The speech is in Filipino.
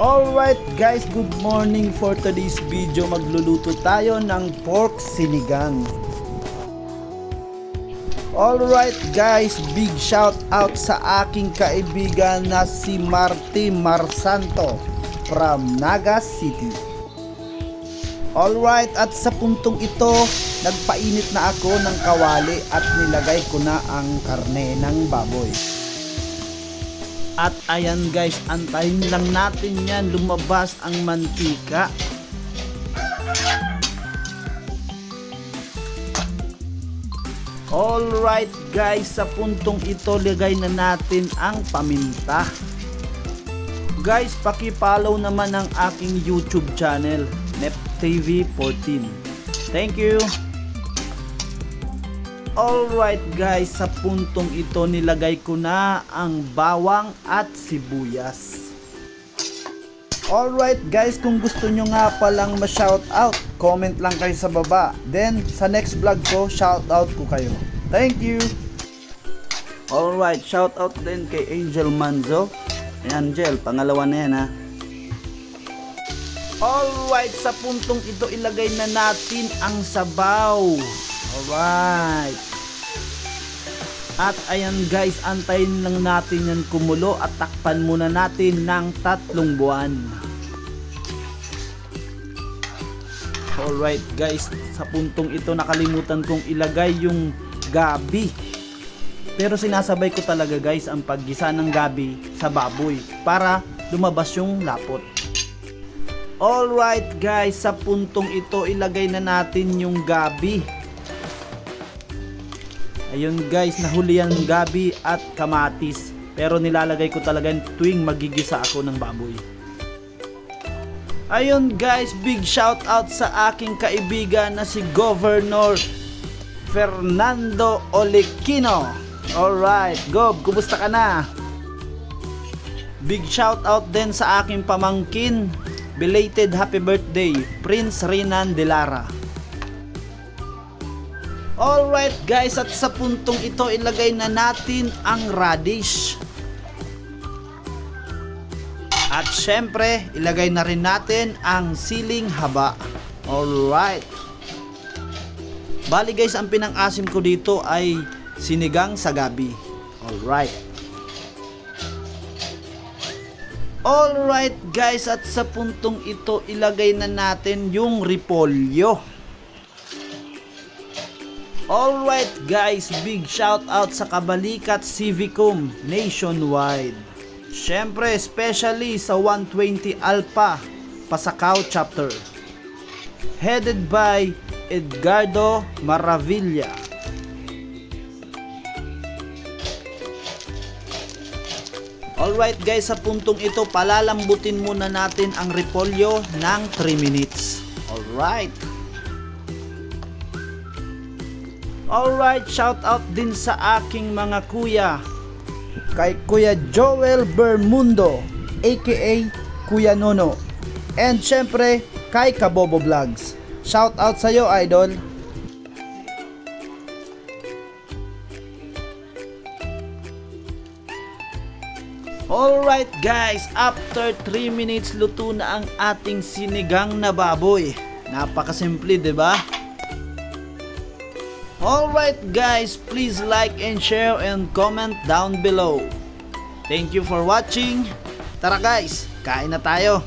Alright guys, good morning. For today's video, magluluto tayo ng pork sinigang. Alright guys, big shout out sa aking kaibigan na si Marty Marsanto from Naga City. Alright, at sa puntong ito, nagpainit na ako ng kawali at nilagay ko na ang karne ng baboy. At ayan guys, antayin lang natin yan lumabas ang mantika. Alright guys, sa puntong ito lagay na natin ang paminta. Guys, paki-follow naman ang aking YouTube channel, NepTV14. Thank you. Alright guys, sa puntong ito nilagay ko na ang bawang at sibuyas. Alright guys, kung gusto nyo nga palang ma-shoutout, comment lang kayo sa baba. Then sa next vlog ko, shoutout ko kayo. Thank you. Alright, shoutout din kay Angel Manzo. Angel, pangalawa na yan ha. Alright, sa puntong ito ilagay na natin ang sabaw. Alright. At ayan guys, antayin lang natin yan kumulo at takpan muna natin ng 3 buwan. Alright guys, sa puntong ito nakalimutan kong ilagay yung gabi. Pero sinasabay ko talaga guys ang paggisa ng gabi sa baboy para lumabas yung lapot. Alright guys, sa puntong ito ilagay na natin yung gabi. Ayun guys, nahuli yan gabi at kamatis. Pero nilalagay ko talaga tuwing magigisa ako ng baboy. Ayun guys, big shout out sa aking kaibigan na si Governor Fernando Olequino. Alright, Gov, kumusta ka na? Big shout out din sa aking pamangkin. Belated happy birthday, Prince Renan de Lara. Alright guys, at sa puntong ito ilagay na natin ang radish. At syempre, ilagay na rin natin ang siling haba. Alright. Bali guys, ang pinang-asim ko dito ay sinigang sa gabi. Alright. Alright guys, at sa puntong ito ilagay na natin yung repolyo. Alright guys, big shout out sa Kabalikat Civicum nationwide. Syempre, especially sa 120 Alpha Pasacao chapter. Headed by Edgardo Maravilla. Alright guys, sa puntong ito palalambutin muna natin ang repolyo ng 3 minutes. Alright. Alright, shout out din sa aking mga kuya. Kay Kuya Joel Bermundo, aka Kuya Nono. And syempre, kay Kabobo Vlogs. Shout out sa iyo, idol. Alright guys, after 3 minutes luto na ang ating sinigang na baboy. Napakasimple, 'di ba? Alright guys, please like and share and comment down below. Thank you for watching. Tara guys, kain na tayo.